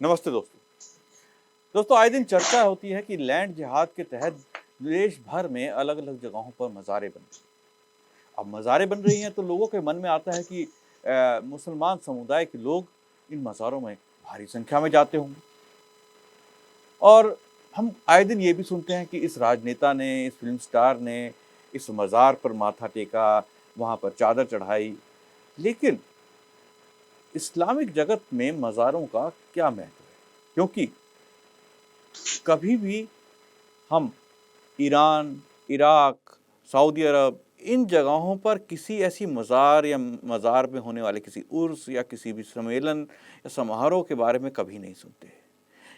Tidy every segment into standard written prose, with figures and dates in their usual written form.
नमस्ते दोस्तों। आए दिन चर्चा होती है कि लैंड जिहाद के तहत देश भर में अलग-अलग जगहों पर मज़ारें बन रही हैं। अब मज़ारें बन रही हैं तो लोगों के मन में आता है कि मुसलमान समुदाय के लोग इन मज़ारों में भारी संख्या में जाते होंगे। और हम आए दिन ये भी सुनते हैं कि इस राजनेता ने, इस फ़िल्म स्टार ने इस मज़ार पर माथा टेका, वहाँ पर चादर चढ़ाई। लेकिन इस्लामिक जगत में मज़ारों का क्या महत्व है? क्योंकि कभी भी हम ईरान, इराक, सऊदी अरब इन जगहों पर किसी ऐसी मज़ार या मज़ार में होने वाले किसी उर्स या किसी भी सम्मेलन या समारोह के बारे में कभी नहीं सुनते।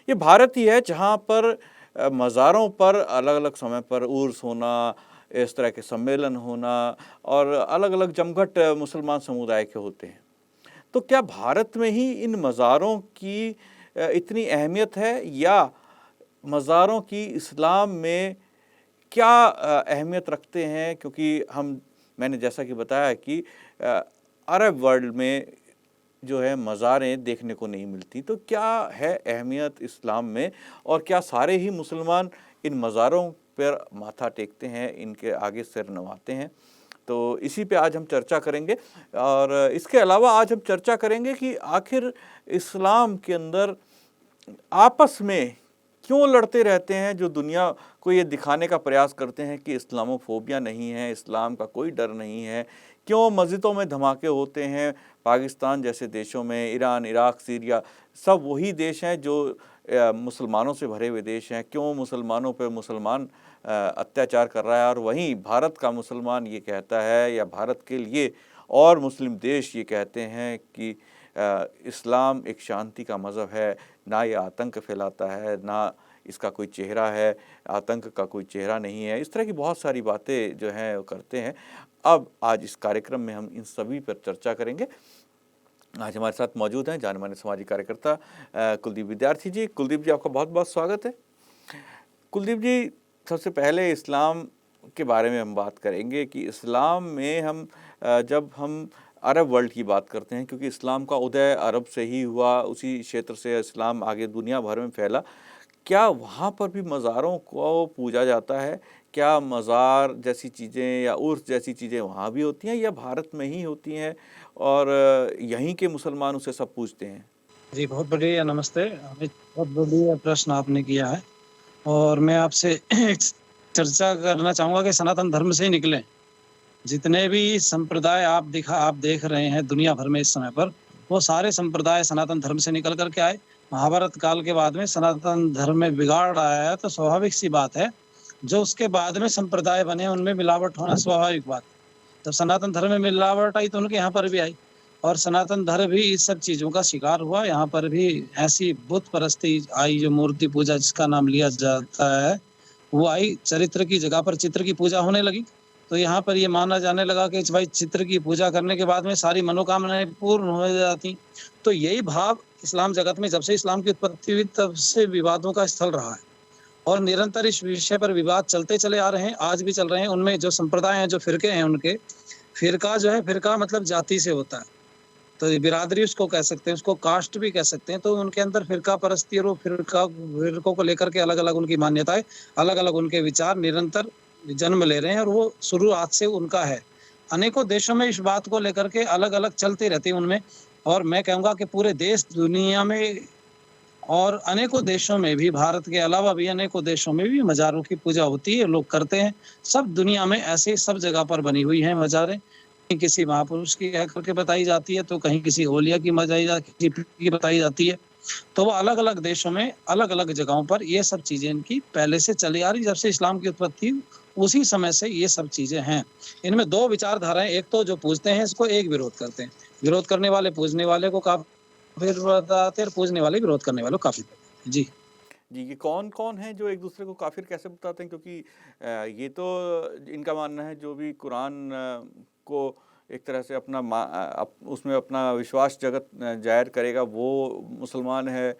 ये भारत ही है जहाँ पर मज़ारों पर अलग-अलग समय पर उर्स होना, इस तरह के सम्मेलन होना और अलग-अलग जमघट मुसलमान समुदाय के होते हैं। तो क्या भारत में ही इन मज़ारों की इतनी अहमियत है या मज़ारों की इस्लाम में क्या अहमियत रखते हैं? क्योंकि मैंने जैसा कि बताया कि अरब वर्ल्ड में जो है मज़ारें देखने को नहीं मिलती। तो क्या है अहमियत इस्लाम में और क्या सारे ही मुसलमान इन मज़ारों पर माथा टेकते हैं, इनके आगे सिर नवाते हैं? तो इसी पे आज हम चर्चा करेंगे और इसके अलावा आज हम चर्चा करेंगे कि आखिर इस्लाम के अंदर आपस में क्यों लड़ते रहते हैं जो दुनिया को ये दिखाने का प्रयास करते हैं कि इस्लामोफोबिया नहीं है, इस्लाम का कोई डर नहीं है। क्यों मस्जिदों में धमाके होते हैं पाकिस्तान जैसे देशों में, ईरान, इराक, सीरिया सब वही देश हैं जो मुसलमानों से भरे हुए देश हैं। क्यों मुसलमानों पे मुसलमान अत्याचार कर रहा है और वहीं भारत का मुसलमान ये कहता है या भारत के लिए और मुस्लिम देश ये कहते हैं कि इस्लाम एक शांति का मज़हब है, ना ये आतंक फैलाता है, ना इसका कोई चेहरा है, आतंक का कोई चेहरा नहीं है। इस तरह की बहुत सारी बातें जो हैं वो करते हैं। अब आज इस कार्यक्रम में हम इन सभी पर चर्चा करेंगे। आज हमारे साथ मौजूद हैं जाने-माने सामाजिक कार्यकर्ता कुलदीप विद्यार्थी जी। कुलदीप जी, आपका बहुत-बहुत स्वागत है। कुलदीप जी, सबसे पहले इस्लाम के बारे में हम बात करेंगे कि इस्लाम में जब हम अरब वर्ल्ड की बात करते हैं, क्योंकि इस्लाम का उदय अरब से ही हुआ, उसी क्षेत्र से इस्लाम आगे दुनिया भर में फैला। क्या वहाँ पर भी मज़ारों को पूजा जाता है? क्या मज़ार जैसी चीज़ें या उर्स जैसी चीज़ें वहाँ भी होती हैं या भारत में ही होती हैं और यहीं के मुसलमान उसे सब पूजते हैं? जी, बहुत बढ़िया, नमस्ते। अमित, बहुत बढ़िया प्रश्न आपने किया है और मैं आपसे एक चर्चा करना चाहूँगा कि सनातन धर्म से ही निकले जितने भी संप्रदाय आप देख रहे हैं दुनिया भर में इस समय पर, वो सारे संप्रदाय सनातन धर्म से निकल कर के आए। महाभारत काल के बाद में सनातन धर्म में बिगाड़ आया तो स्वाभाविक सी बात है, जो उसके बाद में संप्रदाय बने उनमें मिलावट होना स्वाभाविक बात है। जब सनातन धर्म में मिलावट आई तो उनके यहाँ पर भी आई और सनातन धर्म भी इस सब चीज़ों का शिकार हुआ। यहाँ पर भी ऐसी बुत परस्ती आई, जो मूर्ति पूजा जिसका नाम लिया जाता है, वो आई। चरित्र की जगह पर चित्र की पूजा होने लगी। तो यहाँ पर ये माना जाने लगा कि भाई चित्र की पूजा करने के बाद में सारी मनोकामनाएं पूर्ण हो जाती। तो यही भाव इस्लाम जगत में जब से इस्लाम की उत्पत्ति हुई तब से विवादों का स्थल रहा है और निरंतर इस विषय पर विवाद चलते चले आ रहे हैं, आज भी चल रहे हैं। उनमें जो संप्रदाय हैं, जो फिरके हैं, उनके फिरका जो है, फिरका मतलब जाति से होता है, तो बिरादरी उसको कह सकते हैं, उसको कास्ट भी कह सकते हैं। तो उनके अंदर फिरका परस्ती और वो फिरकों को लेकर के अलग-अलग उनकी मान्यताएं, अलग-अलग उनके विचार निरंतर जन्म ले रहे हैं और वो शुरुआत से उनका है। अनेकों देशों में इस बात को लेकर के अलग-अलग चलती रहती है उनमें और मैं कहूँगा कि पूरे देश दुनिया में और अनेकों देशों में भी, भारत के अलावा भी अनेकों देशों में भी मज़ारों की पूजा होती है, लोग करते हैं। सब दुनिया में ऐसे सब जगह पर बनी हुई हैं मज़ारें। कहीं किसी महापुरुष की कह करके बताई जाती है, तो कहीं किसी औलिया की किसी पीर की बताई जाती है। तो वो अलग-अलग देशों में, अलग-अलग जगहों पर ये सब चीज़ें इनकी पहले से चली आ रही, जब से इस्लाम की उत्पत्ति हुई, उसी समय से ये सब चीज़ें हैं। इनमें 2 विचारधाराएँ, एक तो जो पूजते हैं इसको, एक विरोध करते हैं। विरोध करने वाले पूजने वाले को काफ़िर बताते हैं और पूजने वाले विरोध करने वालों को काफ़िर बताते हैं। जी। जी, ये कौन-कौन हैं जो एक-दूसरे को काफ़िर कैसे बताते हैं? क्योंकि ये तो इनका मानना है जो भी कुरान को एक तरह से उसमें अपना विश्वास जगत ज़ाहिर करेगा वो मुसलमान है।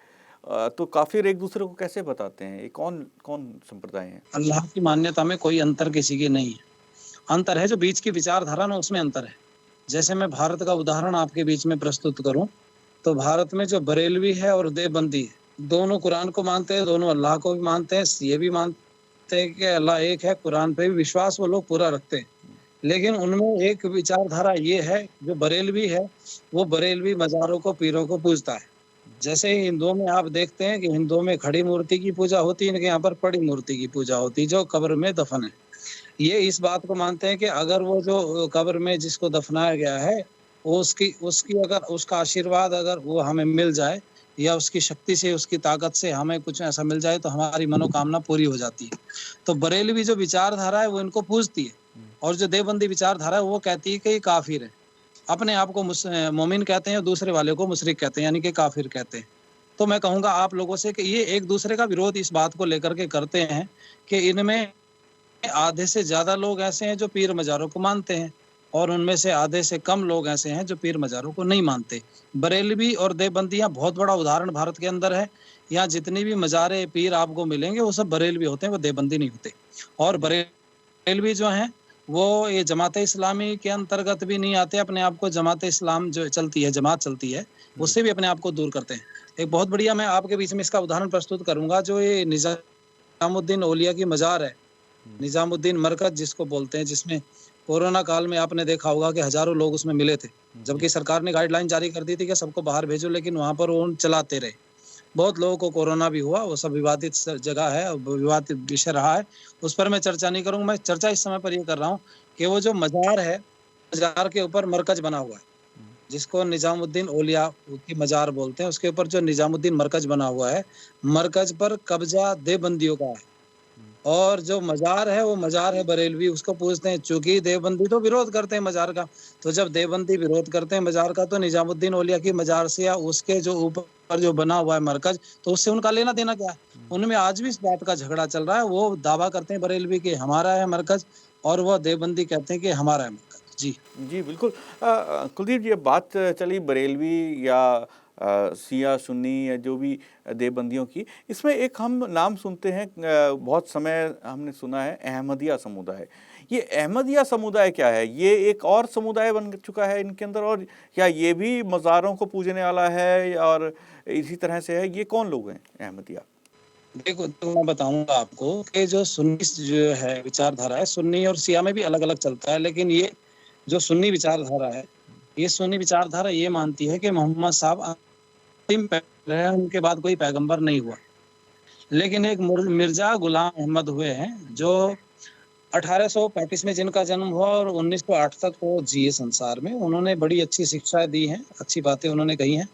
तो काफ़िर एक-दूसरे को कैसे बताते हैं? ये कौन संप्रदाय हैं? अल्लाह की मान्यता में कोई अंतर किसी की नहीं है। अंतर है जो बीच की विचारधारा ना, उसमें अंतर है। जैसे मैं भारत का उदाहरण आपके बीच में प्रस्तुत करूँ, तो भारत में जो बरेलवी है और देवबंदी है, दोनों कुरान को मानते हैं, दोनों अल्लाह को भी मानते हैं, ये भी मानते हैं कि अल्लाह एक है, कुरान पे भी विश्वास वो लोग पूरा रखते हैं। लेकिन उनमें एक विचारधारा ये है, जो बरेलवी है, वो बरेलवी मज़ारों को, पीरों को पूजता है। जैसे ही हिंदुओं में आप देखते हैं कि हिंदुओं में खड़ी मूर्ति की पूजा होती है, इनके यहाँ पर पड़ी मूर्ति की पूजा होती है, जो कब्र में दफन है। ये इस बात को मानते हैं कि अगर वो जो कब्र में जिसको दफनाया गया है, वो उसकी उसकी अगर उसका आशीर्वाद अगर वो हमें मिल जाए या उसकी शक्ति से, उसकी ताकत से हमें कुछ ऐसा मिल जाए, तो हमारी मनोकामना पूरी हो जाती है। तो बरेलवी जो विचारधारा है, वो इनको पूजती है, और जो देवबंदी विचारधारा है, वो कहती है कि ये काफ़िर है। अपने आप को मोमिन कहते हैं, दूसरे वाले को मुशरिक कहते हैं, यानी कि काफ़िर कहते हैं। तो मैं कहूँगा आप लोगों से कि ये एक-दूसरे का विरोध इस बात को लेकर के करते हैं कि इनमें आधे से ज़्यादा लोग ऐसे हैं जो पीर मज़ारों को मानते हैं, और उनमें से आधे से कम लोग ऐसे हैं जो पीर मज़ारों को नहीं मानते। बरेलवी और देवबंदियाँ बहुत बड़ा उदाहरण भारत के अंदर है। यहाँ जितनी भी मज़ारे पीर आपको मिलेंगे, वो सब बरेलवी होते हैं, वो देवबंदी नहीं होते। और जी। बरेलवी जो हैं, वो ये जमात-ए-इस्लामी के अंतर्गत भी नहीं आते, अपने आप को जमात-ए-इस्लाम जो चलती है, जमात चलती है, जी। उससे भी अपने आप को दूर करते हैं। एक बहुत बढ़िया मैं आपके बीच में इसका उदाहरण प्रस्तुत करूँगा, जो ये निज़ामुद्दीन औलिया की मज़ार है। हुँ, निज़ामुद्दीन मरकज़ जिसको बोलते हैं, जिसमें कोरोना काल में आपने देखा होगा कि हज़ारों लोग उसमें मिले थे। जी। जबकि सरकार ने गाइडलाइन जारी कर दी थी कि सबको बाहर भेजो, लेकिन वहाँ पर वो चलाते रहे। बहुत लोगों को कोरोना भी हुआ, वो सब विवादित जगह है, विवादित विषय रहा है। उस पर मैं चर्चा नहीं करूँगा, मैं चर्चा इस समय पर ये कर रहा हूँ कि वो जो मज़ार है, मज़ार के ऊपर मरकज़ बना हुआ है, हुँ, जिसको निज़ामुद्दीन औलिया की मज़ार बोलते हैं, उसके ऊपर जो निज़ामुद्दीन मरकज़ बना हुआ है, मरकज़ पर कब्ज़ा देवबंदियों का है। हुँ, और जो मज़ार है, वो मज़ार है बरेलवी, उसको पूजते हैं, चूँकि देवबंदी तो विरोध करते हैं मज़ार का। तो जब देवबंदी विरोध करते हैं मज़ार का, तो निज़ामुद्दीन औलिया की मज़ार से या उसके जो ऊपर जो बना हुआ है मरकज़, तो उससे उनका लेना-देना क्या है? हुँ। उनमें आज भी इस बात का झगड़ा चल रहा है। वो दावा करते हैं बरेलवी कि हमारा है मरकज़, और वो देवबंदी कहते हैं कि हमारा है मरकज़। जी। जी, बिल्कुल। कुलदीप जी, अब बात चली बरेलवी या शिया, सुन्नी या जो भी देवबंदियों की, इसमें एक हम नाम सुनते हैं, बहुत समय हमने सुना है, अहमदिया समुदाय। ये अहमदिया समुदाय क्या है? ये एक और समुदाय बन चुका है इनके अंदर, और क्या ये भी मज़ारों को पूजने वाला है और इसी तरह से है? ये कौन लोग हैं अहमदिया? देखो, तो मैं बताऊँगा आपको कि जो सुन्नी जो है विचारधारा है, सुन्नी और शिया में भी अलग-अलग चलता है, लेकिन ये जो सुन्नी विचारधारा है, ये सुन्नी विचारधारा ये मानती है कि मोहम्मद साहब अंतिम पैगंबर हैं, उनके बाद कोई पैगंबर नहीं हुआ। लेकिन एक मिर्ज़ा गुलाम अहमद हुए हैं, जो 1835 में जिनका जन्म हुआ और 1908 तक वो जिए संसार में। उन्होंने बड़ी अच्छी शिक्षाएँ दी हैं, अच्छी बातें उन्होंने कही हैं।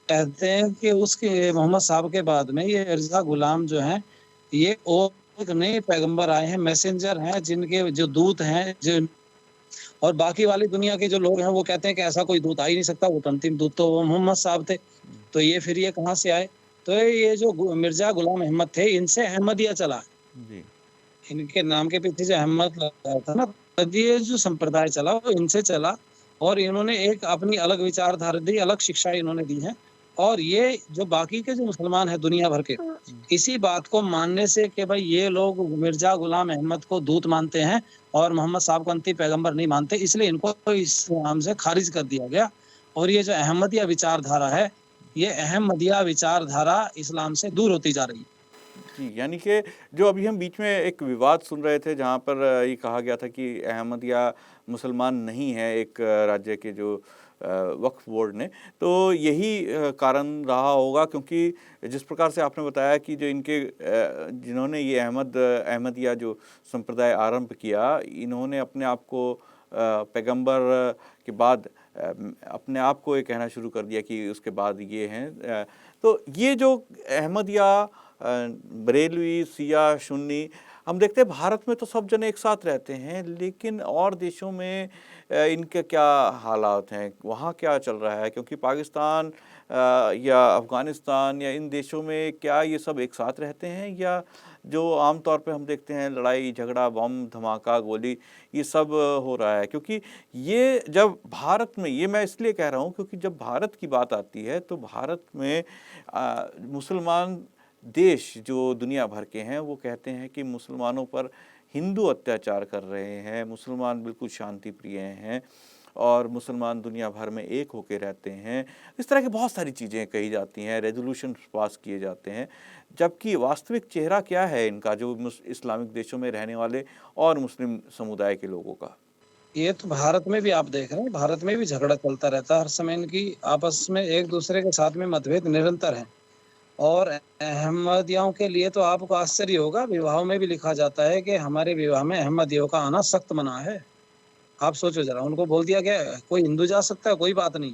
कहते हैं कि उसके मोहम्मद साहब के बाद में ये मिर्ज़ा गुलाम जो हैं, ये और एक नए पैगंबर आए हैं, मैसेंजर हैं, जिनके जो दूत हैं, जिन और बाकी वाली दुनिया के जो लोग हैं, वो कहते हैं कि ऐसा कोई दूत आ ही नहीं सकता, वो तो अंतिम दूत तो वो मोहम्मद साहब थे। हुँ, तो ये फिर ये कहाँ से आए? तो ये जो मिर्ज़ा गुलाम अहमद थे, इनसे अहमदिया चला। जी। इनके नाम के पीछे जो अहमद लगा था ना, तब ये जो संप्रदाय चला, वो इनसे चला, और इन्होंने एक अपनी अलग विचारधारा दी, अलग शिक्षाएँ इन्होंने दी हैं। और ये जो बाकी के जो मुसलमान हैं दुनिया भर के, हुँ, इसी बात को मानने से कि भाई ये लोग मिर्ज़ा गुलाम अहमद को दूत मानते हैं और मोहम्मद साहब को अंतिम पैगंबर नहीं मानते, इसलिए इनको इस्लाम से खारिज कर दिया गया। और ये जो अहमदिया विचारधारा है, ये अहमदिया विचारधारा इस्लाम से दूर होती जा रही है। जी, यानी कि जो अभी हम बीच में एक विवाद सुन रहे थे, जहाँ पर ये कहा गया था कि अहमदिया मुसलमान नहीं है एक राज्य के जो वक्फ बोर्ड ने, तो यही कारण रहा होगा, क्योंकि जिस प्रकार से आपने बताया कि जो इनके जिन्होंने ये अहमदिया जो संप्रदाय आरंभ किया, इन्होंने अपने आप को पैगंबर के बाद अपने आप को ये कहना शुरू कर दिया कि उसके बाद ये हैं। तो ये जो अहमदिया, बरेलवी, शिया, सुन्नी, हम देखते हैं भारत में तो सब जने एक साथ रहते हैं, लेकिन और देशों में इनके क्या हालात हैं, वहाँ क्या चल रहा है? क्योंकि पाकिस्तान या अफ़गानिस्तान या इन देशों में क्या ये सब एक साथ रहते हैं, या जो आम तौर पे हम देखते हैं लड़ाई झगड़ा, बम धमाका, गोली, ये सब हो रहा है? क्योंकि ये जब भारत में, ये मैं इसलिए कह रहा हूँ क्योंकि जब भारत की बात आती है तो भारत में मुसलमान देश जो दुनिया भर के हैं, वो कहते हैं कि मुसलमानों पर हिंदू अत्याचार कर रहे हैं, मुसलमान बिल्कुल शांति प्रिय हैं, और मुसलमान दुनिया भर में एक होकर रहते हैं। इस तरह की बहुत सारी चीज़ें कही जाती हैं, रेजोल्यूशन पास किए जाते हैं, जबकि वास्तविक चेहरा क्या है इनका, जो इस्लामिक देशों में रहने वाले और मुस्लिम समुदाय के लोगों का? ये तो भारत में भी आप देख रहे हैं, भारत में भी झगड़ा चलता रहता है हर समय। इनकी आपस में एक दूसरे के साथ में मतभेद निरंतर है। और अहमदियों के लिए तो आपको आश्चर्य होगा, विवाहों में भी लिखा जाता है कि हमारे विवाह में अहमदियों का आना सख्त मना है। आप सोचो जरा, उनको बोल दिया गया है, कोई हिंदू जा सकता है, कोई बात नहीं।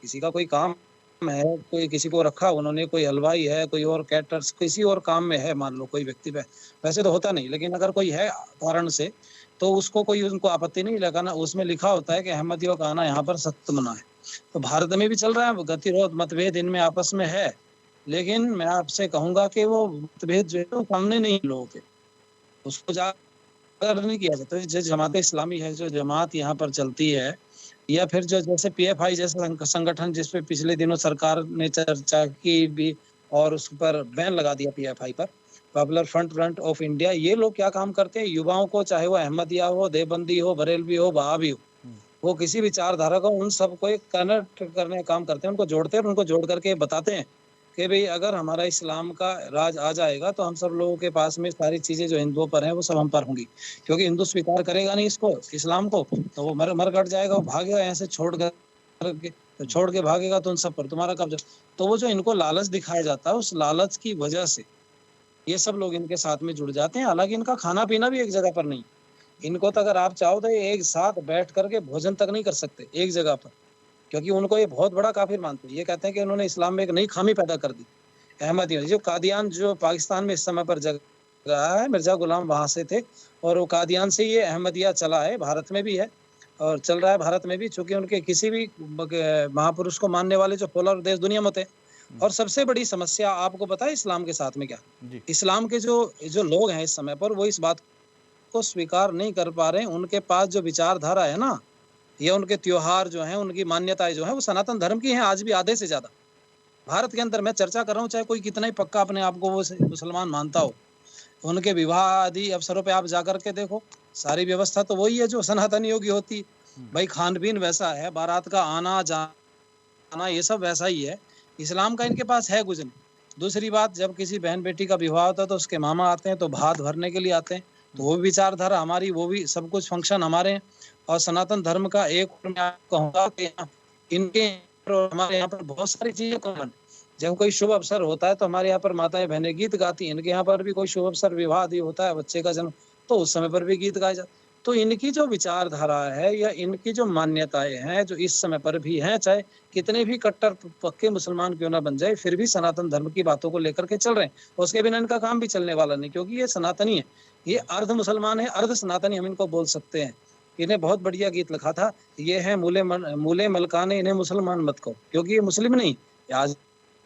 किसी का कोई काम है, कोई किसी को रखा उन्होंने, कोई हलवाई है, कोई और कैटर्स किसी और काम में है, मान लो कोई व्यक्ति पे, वैसे तो होता नहीं, लेकिन अगर कोई है कारण से, तो उसको कोई उनको आपत्ति नहीं लगाना। उसमें लिखा होता है कि अहमदियों का आना यहाँ पर सख्त मना है। तो भारत में भी चल रहा है गतिरोध, मतभेद इनमें आपस में है। लेकिन मैं आपसे कहूंगा कि वो मतभेद जो है वो सामने नहीं है लोगों के, उसको जाकर नहीं किया जाता। जो जमात इस्लामी है, जो जमात यहाँ पर चलती है, या फिर जो जैसे पीएफआई जैसा संगठन, जिस पे पिछले दिनों सरकार ने चर्चा की भी और उस पर बैन लगा दिया, पीएफआई पर, पॉपुलर फ्रंट ऑफ इंडिया, ये लोग क्या काम करते हैं, युवाओं को, चाहे वो अहमदिया हो, देवबंदी हो, बरेलवी हो, वहाबी हो, वो किसी भी विचारधारा को, उन सबको एक कनेक्ट करने का काम करते हैं, उनको जोड़ते हैं और उनको जोड़ करके बताते हैं कि भाई अगर हमारा इस्लाम का राज आ जाएगा तो हम सब लोगों के पास में सारी चीजें जो हिंदुओं पर हैं वो सब हम पर होंगी। क्योंकि हिंदू स्वीकार करेगा नहीं इसको, इस्लाम को, तो वो मर कट जाएगा, वो भागेगा यहाँ से छोड़ के भागेगा, तो उन सब पर तुम्हारा कब्जा। तो वो जो इनको लालच दिखाया जाता है, उस लालच की वजह से ये सब लोग इनके साथ में जुड़ जाते हैं। हालांकि इनका खाना पीना भी एक जगह पर नहीं, इनको तो अगर आप चाहो तो ये एक साथ बैठ करके भोजन तक नहीं कर सकते एक जगह पर, क्योंकि उनको ये बहुत बड़ा काफिर मानते हैं। ये कहते हैं कि उन्होंने इस्लाम में एक नई खामी पैदा कर दी। अहमदियों, जो कादियान जो पाकिस्तान में इस समय पर जग रहा है, मिर्जा गुलाम वहां से थे, और वो कादियान से ये अहमदिया चला है, भारत में भी है और चल रहा है भारत में भी, चूंकि उनके किसी भी महापुरुष को मानने वाले जो फॉलोअर देश दुनिया में होते हैं। और सबसे बड़ी समस्या आपको पता है इस्लाम के साथ में क्या? जी। इस्लाम के जो जो लोग हैं इस समय पर, वो इस बात को स्वीकार नहीं कर पा रहे हैं। उनके पास जो विचारधारा है ना, ये उनके त्योहार जो हैं, उनकी मान्यताएं जो हैं, वो सनातन धर्म की हैं आज भी, आधे से ज्यादा। भारत के अंदर मैं चर्चा कर रहा हूँ, चाहे कोई कितना ही पक्का अपने आप को वो मुसलमान मानता हो, उनके विवाह आदि अवसरों पे आप जाकर के देखो, सारी व्यवस्था तो वही है जो सनातनियों की होती। भाई खान पीन वैसा है, बारात का आना जाना ये सब वैसा ही है। इस्लाम का इनके पास है कुछ नहीं। दूसरी बात, जब किसी बहन बेटी का विवाह होता है तो उसके मामा आते हैं, तो भात भरने के लिए आते हैं। तो वो भी विचारधारा हमारी, वो भी सब कुछ फंक्शन हमारे हैं। और सनातन धर्म का एक और मैं आपको कहूंगा कि इनके और हमारे यहाँ पर बहुत सारी चीजें कॉमन। जब कोई शुभ अवसर होता है तो हमारे यहाँ पर माताएं बहनें गीत गाती हैं। इनके यहाँ पर भी कोई शुभ अवसर, विवाह आदि होता है, बच्चे का जन्म, तो उस समय पर भी गीत गाए जाते। तो इनकी जो विचारधारा है या इनकी जो मान्यताएं हैं, जो इस समय पर भी हैं, चाहे कितने भी कट्टर पक्के मुसलमान क्यों ना बन जाए, फिर भी सनातन धर्म की बातों को लेकर के चल रहे हैं। उसके बिना इनका काम भी चलने वाला नहीं, क्योंकि ये सनातनी है, ये अर्ध मुसलमान है, अर्ध सनातनी हम इनको बोल सकते हैं। इन्हें बहुत बढ़िया गीत लिखा था, ये है मूले मलकाने, इन्हें मुसलमान मत कहो, क्योंकि ये मुस्लिम नहीं, आज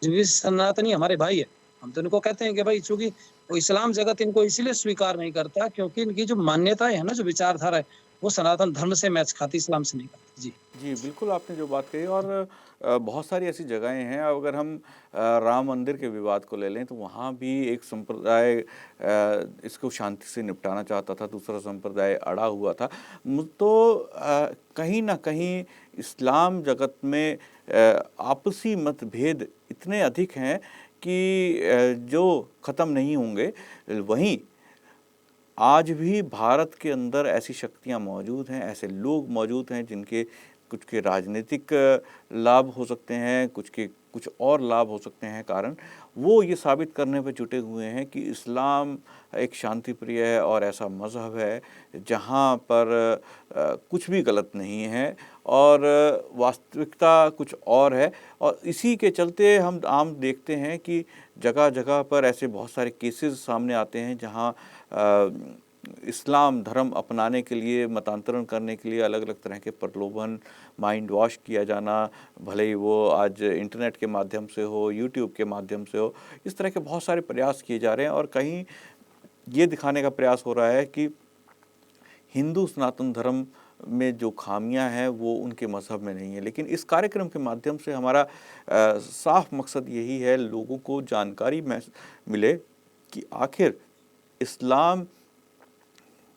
भी सनातनी हमारे भाई है। हम तो इनको कहते हैं कि भाई, चूंकि वो इस्लाम जगत इनको इसलिए स्वीकार नहीं करता क्योंकि इनकी जो मान्यताएं है ना, जो विचारधारा है, वो सनातन धर्म से मैच खाती, इस्लाम से नहीं खाती। जी। जी, बिल्कुल आपने जो बात कही, और बहुत सारी ऐसी जगहें हैं। अगर हम राम मंदिर के विवाद को ले लें तो वहाँ भी एक संप्रदाय इसको शांति से निपटाना चाहता था, दूसरा संप्रदाय अड़ा हुआ था। तो कहीं न कहीं इस्लाम जगत में आपसी मतभेद इतने अधिक हैं कि जो ख़त्म नहीं होंगे। वहीं आज भी भारत के अंदर ऐसी शक्तियाँ मौजूद हैं, ऐसे लोग मौजूद हैं जिनके कुछ के राजनीतिक लाभ हो सकते हैं, कुछ के कुछ और लाभ हो सकते हैं कारण, वो ये साबित करने पे जुटे हुए हैं कि इस्लाम एक शांति प्रिय है और ऐसा मज़हब है जहाँ पर कुछ भी गलत नहीं है और वास्तविकता कुछ और है। और इसी के चलते हम आम देखते हैं कि जगह जगह पर ऐसे बहुत सारे केसेस सामने आते हैं जहाँ इस्लाम धर्म अपनाने के लिए, मतांतरण करने के लिए अलग अलग तरह के प्रलोभन, माइंड वॉश किया जाना, भले ही वो आज इंटरनेट के माध्यम से हो, यूट्यूब के माध्यम से हो, इस तरह के बहुत सारे प्रयास किए जा रहे हैं। और कहीं ये दिखाने का प्रयास हो रहा है कि हिंदू सनातन धर्म में जो खामियां हैं वो उनके मज़हब में नहीं है। लेकिन इस कार्यक्रम के माध्यम से हमारा साफ मकसद यही है, लोगों को जानकारी मिले कि आखिर इस्लाम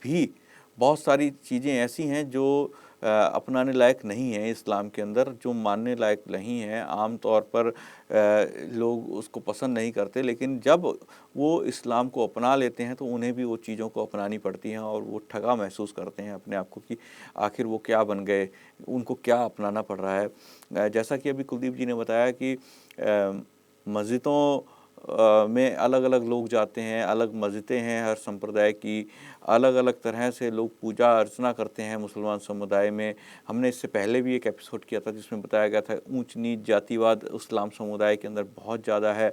भी बहुत सारी चीज़ें ऐसी हैं जो अपनाने लायक नहीं है इस्लाम के अंदर, जो मानने लायक नहीं है। आम तौर पर लोग उसको पसंद नहीं करते, लेकिन जब वो इस्लाम को अपना लेते हैं तो उन्हें भी वो चीज़ों को अपनानी पड़ती हैं और वो ठगा महसूस करते हैं अपने आप को कि आखिर वो क्या बन गए, उनको क्या अपनाना पड़ रहा है। जैसा कि अभी कुलदीप जी ने बताया कि मस्जिदों में अलग-अलग लोग जाते हैं, अलग मस्जिदें हैं हर संप्रदाय की, अलग-अलग तरह से लोग पूजा अर्चना करते हैं मुसलमान समुदाय में। हमने इससे पहले भी एक एपिसोड किया था जिसमें बताया गया था ऊंच-नीच जातिवाद इस्लाम समुदाय के अंदर बहुत ज़्यादा है।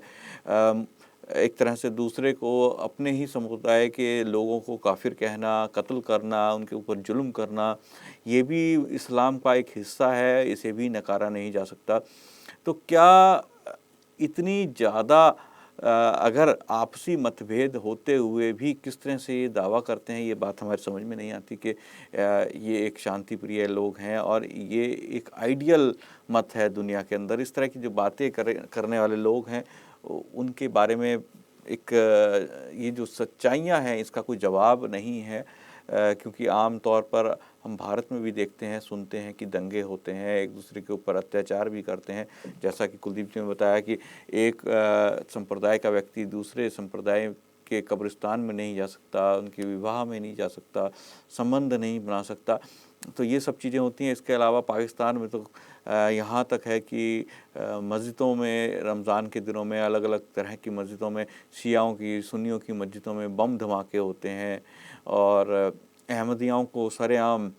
एक तरह से दूसरे को, अपने ही समुदाय के लोगों को काफ़िर कहना, कत्ल करना, उनके ऊपर जुल्म करना, ये भी इस्लाम का एक हिस्सा है, इसे भी नकारा नहीं जा सकता। तो क्या इतनी ज़्यादा अगर आपसी मतभेद होते हुए भी किस तरह से ये दावा करते हैं, ये बात हमारी समझ में नहीं आती कि ये एक शांति प्रिय लोग हैं और ये एक आइडियल मत है दुनिया के अंदर। इस तरह की जो बातें करने वाले लोग हैं, उनके बारे में एक ये जो सच्चाइयाँ हैं इसका कोई जवाब नहीं है। क्योंकि आम तौर पर हम भारत में भी देखते हैं, सुनते हैं कि दंगे होते हैं, एक दूसरे के ऊपर अत्याचार भी करते हैं। जैसा कि कुलदीप जी ने बताया कि एक संप्रदाय का व्यक्ति दूसरे संप्रदाय के कब्रिस्तान में नहीं जा सकता, उनके विवाह में नहीं जा सकता, संबंध नहीं बना सकता। तो ये सब चीज़ें होती हैं। इसके अलावा पाकिस्तान में तो यहाँ तक है कि मस्जिदों में रमज़ान के दिनों में अलग-अलग तरह की मस्जिदों में, शियाओं की, सुन्नियों की मस्जिदों में बम धमाके होते हैं और अहमदियों को सरेआम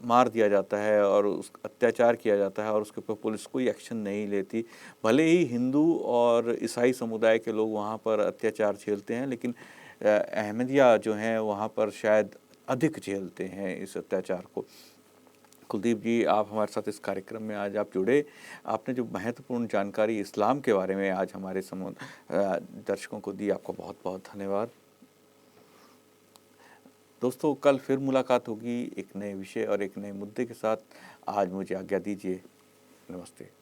मार दिया जाता है और उस अत्याचार किया जाता है और उसके ऊपर पुलिस कोई एक्शन नहीं लेती। भले ही हिंदू और ईसाई समुदाय के लोग वहाँ पर अत्याचार झेलते हैं, लेकिन अहमदिया जो हैं वहाँ पर शायद अधिक झेलते हैं इस अत्याचार को। कुलदीप जी, आप हमारे साथ इस कार्यक्रम में आज आप जुड़े। आपने जो महत्वपूर्ण जानकारी इस्लाम के बारे में आज हमारे दर्शकों को दी, आपका बहुत-बहुत धन्यवाद। दोस्तों, कल फिर मुलाकात होगी एक नए विषय और एक नए मुद्दे के साथ। आज मुझे आज्ञा दीजिए। नमस्ते।